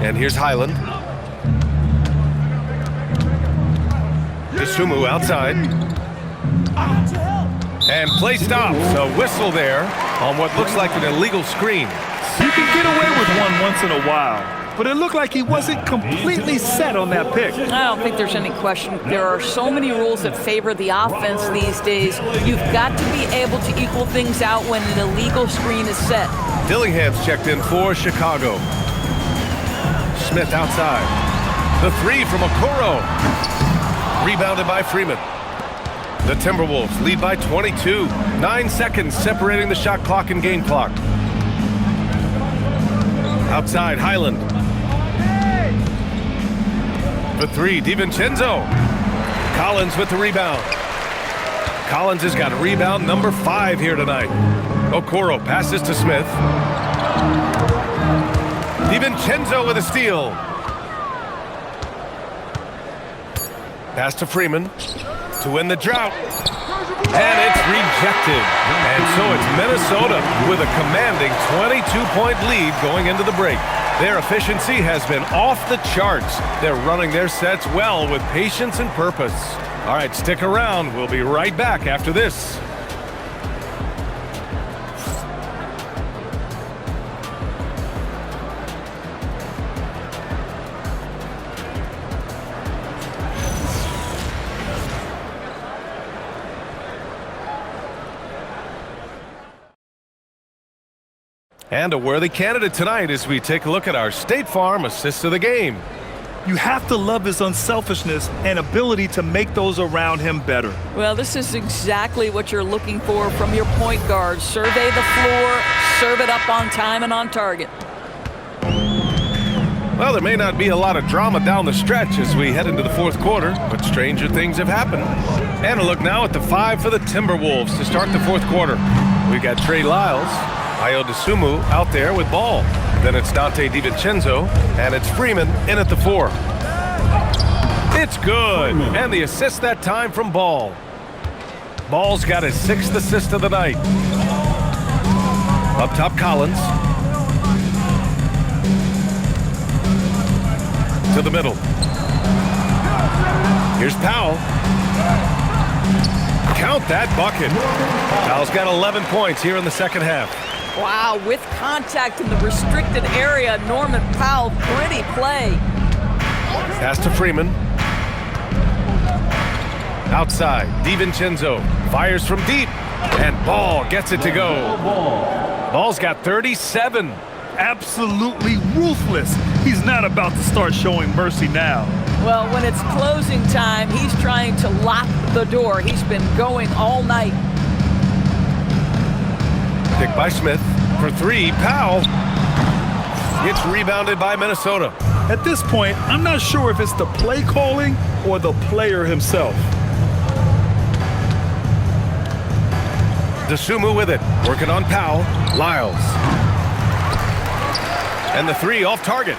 And here's Highland. Dosunmu outside. And play stops. A whistle there on what looks like an illegal screen. You can get away with one once in a while, but it looked like he wasn't completely set on that pick. I don't think there's any question. There are so many rules that favor the offense these days. You've got to be able to equal things out when an illegal screen is set. Dillingham's checked in for Chicago. Smith outside. The 3 from Okoro. Rebounded by Freeman. The Timberwolves lead by 22. 9 seconds separating the shot clock and game clock. Outside, Highland. The 3, DiVincenzo. Collins with the rebound. Collins has got rebound number 5 here tonight. Okoro passes to Smith. DiVincenzo with a steal. Pass to Freeman to win the drought. And it's rejected. And so it's Minnesota with a commanding 22-point lead going into the break. Their efficiency has been off the charts. They're running their sets well with patience and purpose. All right, stick around. We'll be right back after this. And a worthy candidate tonight as we take a look at our State Farm assist of the game. You have to love his unselfishness and ability to make those around him better. Well, this is exactly what you're looking for from your point guard. Survey the floor, serve it up on time and on target. Well, there may not be a lot of drama down the stretch as we head into the fourth quarter, but stranger things have happened. And a look now at the 5 for the Timberwolves to start the fourth quarter. We've got Trey Lyles, Ayo Dosunmu out there with ball. Then it's Dante DiVincenzo, and it's Freeman in at the 4. It's good, and the assist that time from Ball. Ball's got his 6th assist of the night. Up top, Collins. To the middle. Here's Powell. Count that bucket. Powell's got 11 points here in the second half. Wow, with contact in the restricted area, Norman Powell, pretty play. Pass to Freeman. Outside, DiVincenzo fires from deep, and Ball gets it to go. Ball's got 37. Absolutely ruthless. He's not about to start showing mercy now. Well, when it's closing time, he's trying to lock the door. He's been going all night. Pick by Smith for 3. Powell. It's rebounded by Minnesota. At this point, I'm not sure if it's the play calling or the player himself. Dosunmu with it. Working on Powell. Lyles. And the three off target.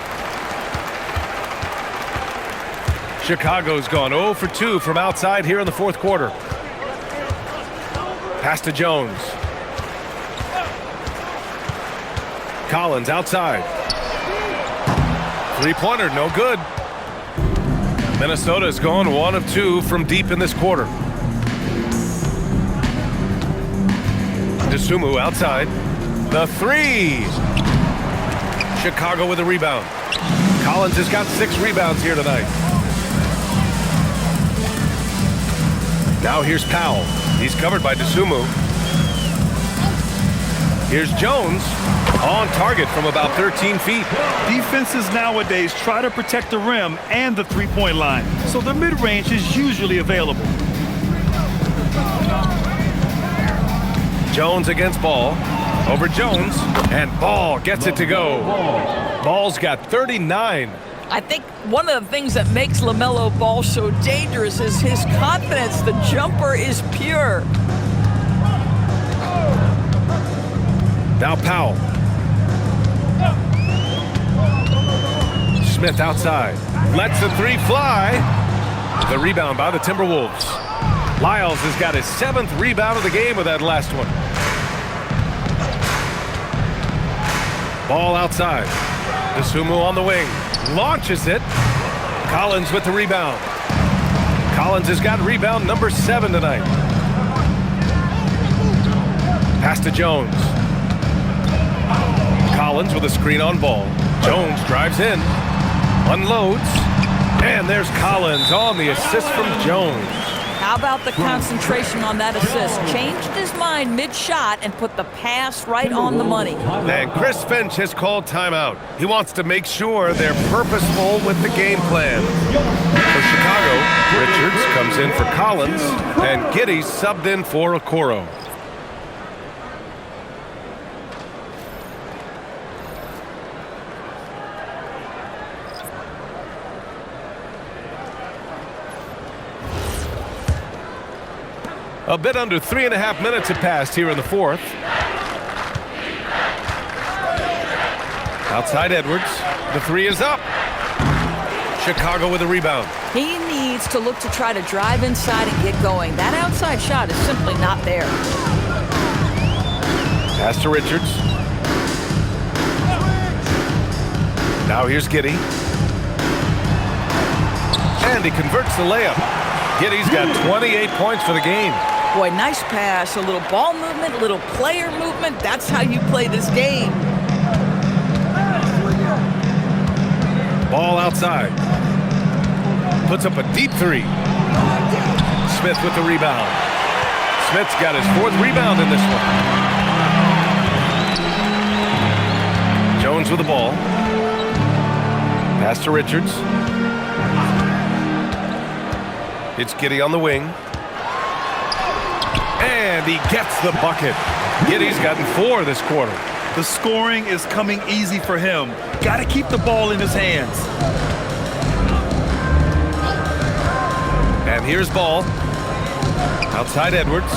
Chicago's gone 0 for 2 from outside here in the fourth quarter. Pass to Jones. Collins outside. Three-pointer, no good. Minnesota's gone 1 of 2 from deep in this quarter. DeSumo outside. The three. Chicago with a rebound. Collins has got 6 rebounds here tonight. Now here's Powell. He's covered by DeSumo. Here's Jones on target from about 13 feet. Defenses nowadays try to protect the rim and the three-point line, so the mid-range is usually available. Jones against Ball. Over Jones, and Ball gets it to go. Ball's got 39. I think one of the things that makes LaMelo Ball so dangerous is his confidence. The jumper is pure. Now Powell. Smith outside. Lets the three fly. The rebound by the Timberwolves. Lyles has got his 7th rebound of the game with that last one. Ball outside. DeSumo on the wing. Launches it. Collins with the rebound. Collins has got rebound number 7 tonight. Pass to Jones. Collins with a screen on Ball. Jones drives in. Unloads. And there's Collins on the assist from Jones. How about the concentration on that assist? Changed his mind mid-shot and put the pass right on the money. And Chris Finch has called timeout. He wants to make sure they're purposeful with the game plan. For Chicago, Richards comes in for Collins, and Giddey's subbed in for Okoro. A bit under 3.5 minutes have passed here in the fourth. Outside Edwards. The three is up. Chicago with a rebound. He needs to look to try to drive inside and get going. That outside shot is simply not there. Pass to Richards. Now here's Giddey. And he converts the layup. Giddey's got 28 points for the game. Boy, nice pass, a little ball movement, a little player movement. That's how you play this game. Ball outside. Puts up a deep three. Smith with the rebound. Smith's got his 4th rebound in this one. Jones with the ball. Pass to Richards. It's Giddey on the wing. And he gets the bucket. Giddey's gotten 4 this quarter. The scoring is coming easy for him. Got to keep the ball in his hands. And here's Ball. Outside Edwards.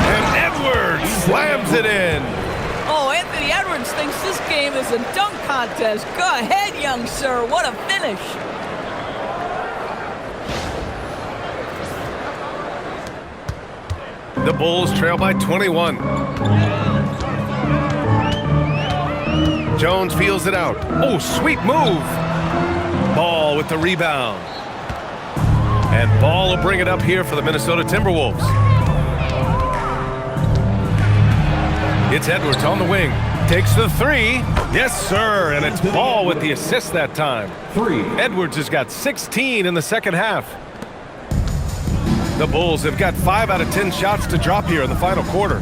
And Edwards slams it in. Oh, Anthony Edwards thinks this game is a dunk contest. Go ahead, young sir. What a finish. The Bulls trail by 21. Jones feels it out. Oh, sweet move. Ball with the rebound. And Ball will bring it up here for the Minnesota Timberwolves. It's Edwards on the wing. Takes the three. Yes, sir. And it's Ball with the assist that time. Edwards has got 16 in the second half. The Bulls have got 5 out of 10 shots to drop here in the final quarter.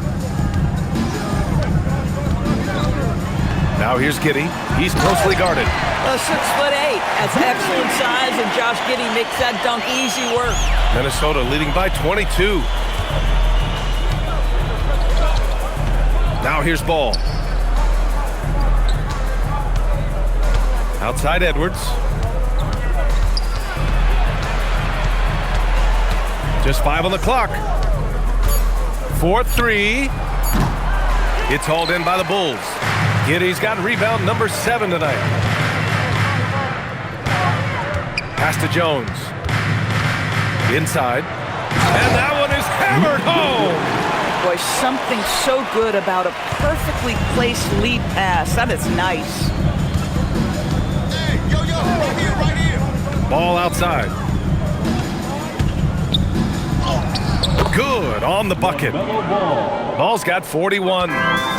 Now here's Giddey. He's closely guarded. 6'8". That's excellent size, and Josh Giddey makes that dunk easy work. Minnesota leading by 22. Now here's Ball. Outside Edwards. Just 5 on the clock. 4-3. It's hauled in by the Bulls. Giddey's got rebound number 7 tonight. Pass to Jones. Inside. And that one is hammered home. Boy, something so good about a perfectly placed lead pass. That is nice. Hey, yo, right here. Ball outside. Good on the bucket. Ball's got 41.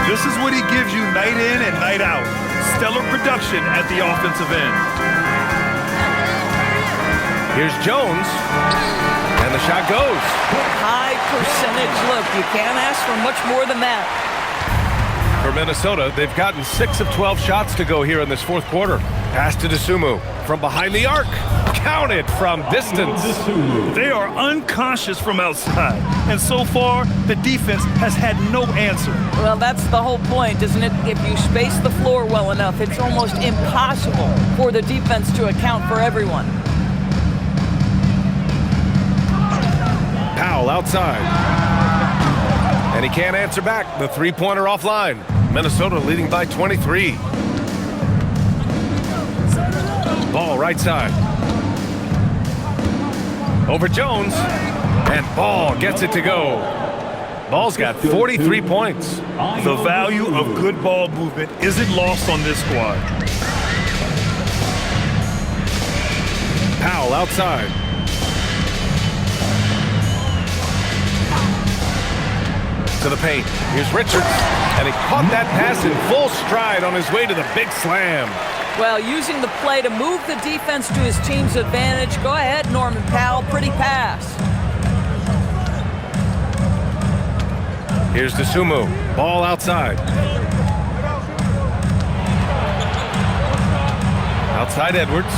This is what he gives you night in and night out. Stellar production at the offensive end. Here's Jones. And the shot goes. High percentage look. You can't ask for much more than that. For Minnesota, they've gotten 6 of 12 shots to go here in this fourth quarter. Pass to Dosunmu from behind the arc. Counted from distance. They are unconscious from outside. And so far, the defense has had no answer. Well, that's the whole point, isn't it? If you space the floor well enough, it's almost impossible for the defense to account for everyone. Powell outside. And he can't answer back. The three-pointer offline. Minnesota leading by 23. Ball right side. Over Jones. And Ball gets it to go. Ball's got 43 points. The value of good ball movement isn't lost on this squad. Powell outside. To the paint. Here's Richards. And he caught that pass in full stride on his way to the big slam. Well, using the play to move the defense to his team's advantage. Go ahead, Norman Powell. Pretty pass. Here's Dosunmu. Ball outside. Outside Edwards.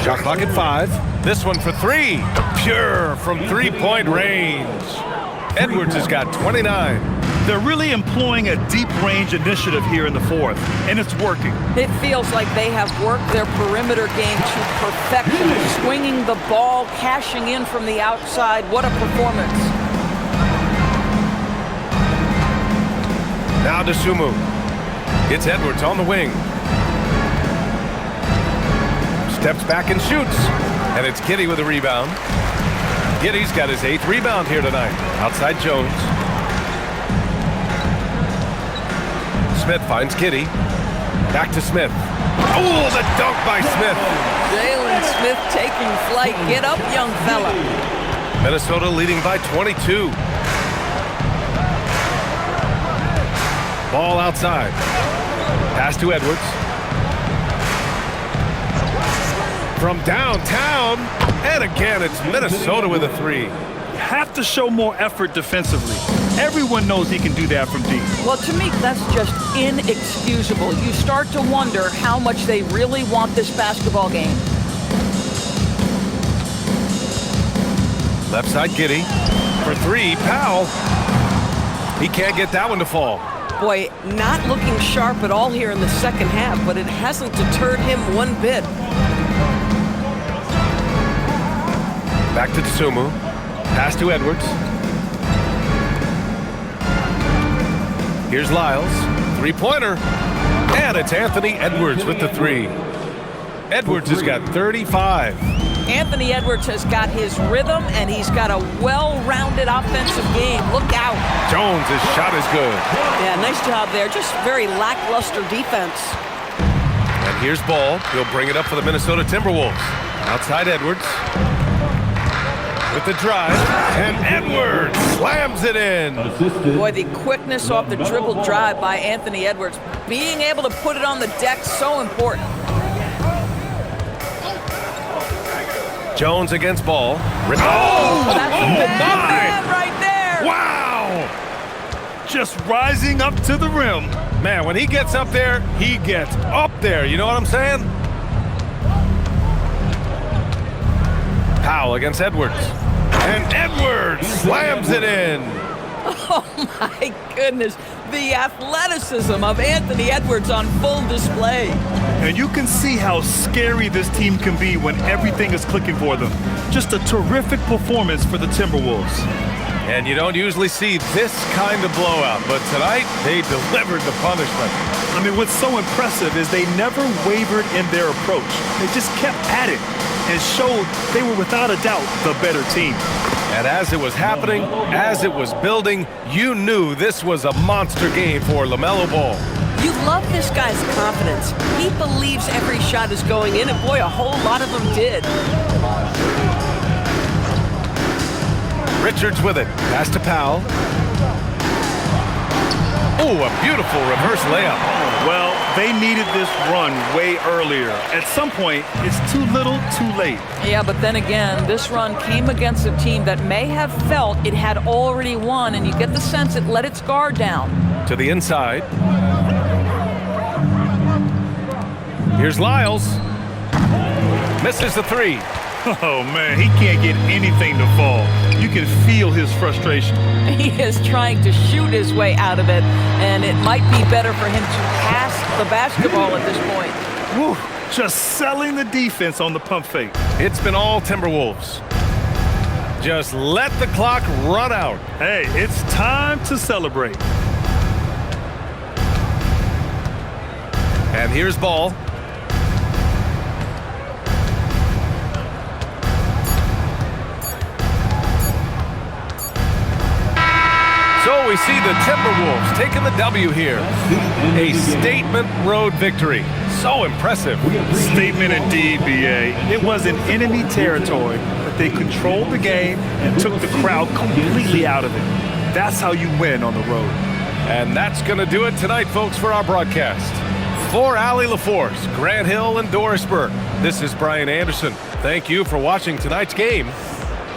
Shot clock at 5. This one for 3. Pure from three-point range. Edwards has got 29. They're really employing a deep range initiative here in the fourth, and it's working. It feels like they have worked their perimeter game to perfection. Swinging the ball, cashing in from the outside. What a performance. Now Dosunmu. It's Edwards on the wing. Steps back and shoots. And it's Giddey with a rebound. Giddey's got his 8th rebound here tonight. Outside Jones. Smith finds Giddey. Back to Smith. Oh, the dunk by Smith. Jalen Smith taking flight. Get up, young fella. Minnesota leading by 22. Ball outside. Pass to Edwards. From downtown. And again, it's Minnesota with a 3. Have to show more effort defensively. Everyone knows he can do that from deep. Well, to me, that's just inexcusable. You start to wonder how much they really want this basketball game. Left side Giddey. For 3, Powell. He can't get that one to fall. Boy, not looking sharp at all here in the second half, but it hasn't deterred him one bit. Back to Dosunmu. Pass to Edwards. Here's Lyles. Three-pointer. And it's Anthony Edwards with the 3. Edwards has got 35. Anthony Edwards has got his rhythm, and he's got a well-rounded offensive game. Look out. Jones' shot is good. Yeah, nice job there. Just very lackluster defense. And here's Ball. He'll bring it up for the Minnesota Timberwolves. Outside Edwards. With the drive, and Edwards slams it in. Boy, the quickness off the dribble drive by Anthony Edwards. Being able to put it on the deck, so important. Jones against Ball. That's a bad man right there. Wow! Just rising up to the rim. Man, when he gets up there, he gets up there. You know what I'm saying? Powell against Edwards. And Edwards slams it in. Oh, my goodness. The athleticism of Anthony Edwards on full display. And you can see how scary this team can be when everything is clicking for them. Just a terrific performance for the Timberwolves. And you don't usually see this kind of blowout, but tonight they delivered the punishment. I mean, what's so impressive is they never wavered in their approach. They just kept at it and showed they were without a doubt the better team. And as it was happening, as it was building, you knew this was a monster game for LaMelo Ball. You love this guy's confidence. He believes every shot is going in, and boy, a whole lot of them did. Richards with it. Pass to Powell. Oh, a beautiful reverse layup. Well, they needed this run way earlier. At some point, it's too little, too late. Yeah, but then again, this run came against a team that may have felt it had already won, and you get the sense it let its guard down. To the inside. Here's Lyles. Misses the three. Oh, man, he can't get anything to fall. You can feel his frustration. He is trying to shoot his way out of it, and it might be better for him to pass the basketball at this point. Whew, just selling the defense on the pump fake. It's been all Timberwolves. Just let the clock run out. Hey, it's time to celebrate. And here's Ball. So we see the Timberwolves taking the W here. A statement road victory. So impressive. Statement indeed, BA. It was in enemy territory, but they controlled the game and took the crowd completely out of it. That's how you win on the road. And that's going to do it tonight, folks, for our broadcast. For Allie LaForce, Grant Hill, and Dorisburg, this is Brian Anderson. Thank you for watching tonight's game.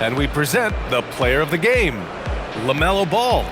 And we present the player of the game, LaMelo Ball.